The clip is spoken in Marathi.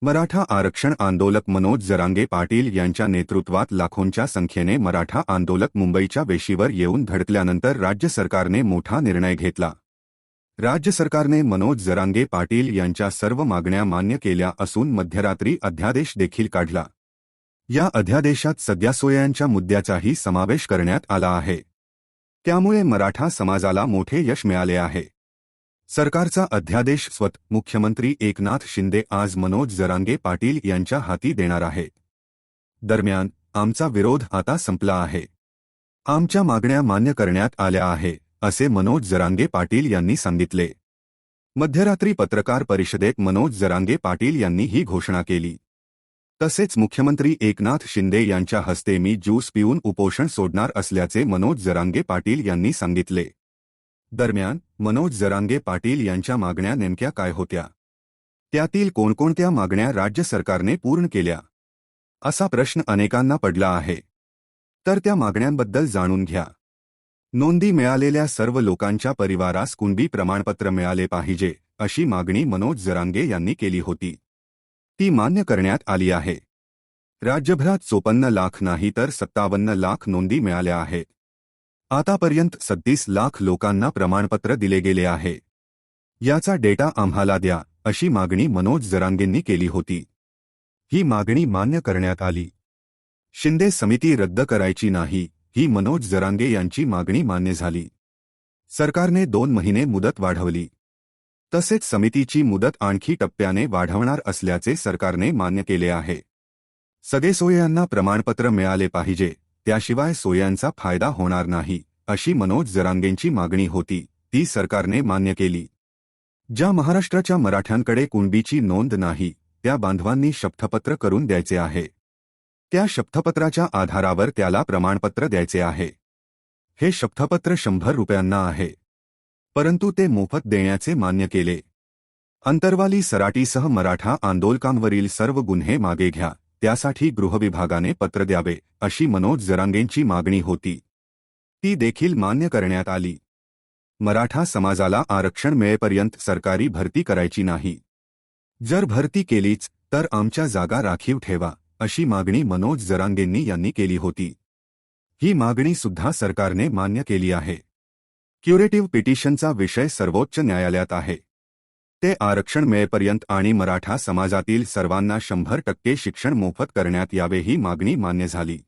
मराठा आरक्षण आंदोलक मनोज जरांगे पाटील यांच्या नेतृत्वात लाखोंच्या संख्येने मराठा आंदोलक मुंबईच्या वेशीवर येऊन धडकल्यानंतर राज्य सरकारने मोठा निर्णय घेतला। राज्य सरकारने मनोज जरांगे पाटील यांच्या सर्व मागण्या मान्य केल्या असून मध्यरात्री अध्यादेश देखील काढला। या अध्यादेशात सध्या सोयींच्या मुद्द्याचाही समावेश करण्यात आला आहे। त्यामुळे मराठा समाजाला मोठे यश मिळाले आहे। सरकारचा अध्यादेश स्वतः मुख्यमंत्री एकनाथ शिंदे आज मनोज जरांगे पाटील यांच्या हाती देणार आहेत। दरम्यान आमचा विरोध आता संपला आहे। आमच्या मागण्या मान्य करण्यात आल्या आहे, असे मनोज जरांगे पाटील यांनी सांगितले। मध्यरात्री पत्रकार परिषदेत मनोज जरांगे पाटील यांनी ही घोषणा केली। तसेच मुख्यमंत्री एकनाथ शिंदे यांच्या हस्ते मी ज्यूस पिऊन उपोषण सोडणार असल्याचे मनोज जरांगे पाटील यांनी सांगितले। दरम्यान मनोज जरांगे पाटील यांच्या मागण्या नेमक्या काय होत्या? त्यातील कोणकोणत्या मागण्या राज्य सरकारने पूर्ण केल्या? असा प्रश्न अनेकांना पडला आहे। तर त्या मागण्यांबद्दल जाणून घ्या। नोंदी मिळालेल्या सर्व लोकांच्या परिवारास कुणबी प्रमाणपत्र मिळाले पाहिजे, अशी मागणी मनोज जरांगे यांनी केली होती। ती मान्य करण्यात आली आहे। राज्यभरात 54 लाख नाही तर 57 लाख नोंदी मिळाल्या आहेत। आतापर्यंत 36 लाख लोकांना प्रमाणपत्र दिले गेले आहे। याचा डेटा आम्हाला द्या, अशी मागणी मनोज जरांगेंनी केली होती। ही मागणी मान्य करण्यात आली। शिंदे समिती रद्द करायची नाही, ही मनोज जरांगे यांची मागणी मान्य झाली। सरकारने 2 महिने मुदत वाढवली। तसेच समितीची मुदत आणखी टप्प्याने वाढवणार असल्याचे सरकारने मान्य केले आहे। सगळे सोयींना प्रमाणपत्र मिळाले पाहिजे, त्याशिवाय सोयींचा फायदा होणार नाही, अशी मनोज जरांगेंची मागणी होती। ती सरकारने मान्य केली। ज्या महाराष्ट्राच्या मराठ्यांकडे कुणबीची नोंद नाही, त्या बांधवांनी शपथपत्र करून द्यायचे आहे। त्या शपथपत्राच्या आधारावर त्याला प्रमाणपत्र द्यायचे आहे। हे शपथपत्र 100 रुपयांना आहे, परंतु ते मोफत देण्याचे मान्य केले। अंतरवाली सराटीसह मराठा आंदोलकांवरील सर्व गुन्हे मागे घ्या, त्यासाठी गृहविभागाने पत्र द्यावे, अशी मनोज जरांगेंची मागणी होती। ती देखील मान्य करण्यात आली। मराठा समाजाला आरक्षण मिळेपर्यंत सरकारी भरती करायची नाही। जर भरती केलीच तर आमच्या जागा राखीव ठेवा, अशी मागणी मनोज जरांगेंनी यांनी केली होती। ही मागणी सुद्धा सरकारने मान्य केली आहे। क्युरेटिव्ह पिटिशनचा विषय सर्वोच्च न्यायालयात आहे। ते आरक्षण मिळेपर्यंत आणि मराठा समाजातील सर्वांना 100% शिक्षण मोफत करण्यात यावे, ही मागणी मान्य झाली।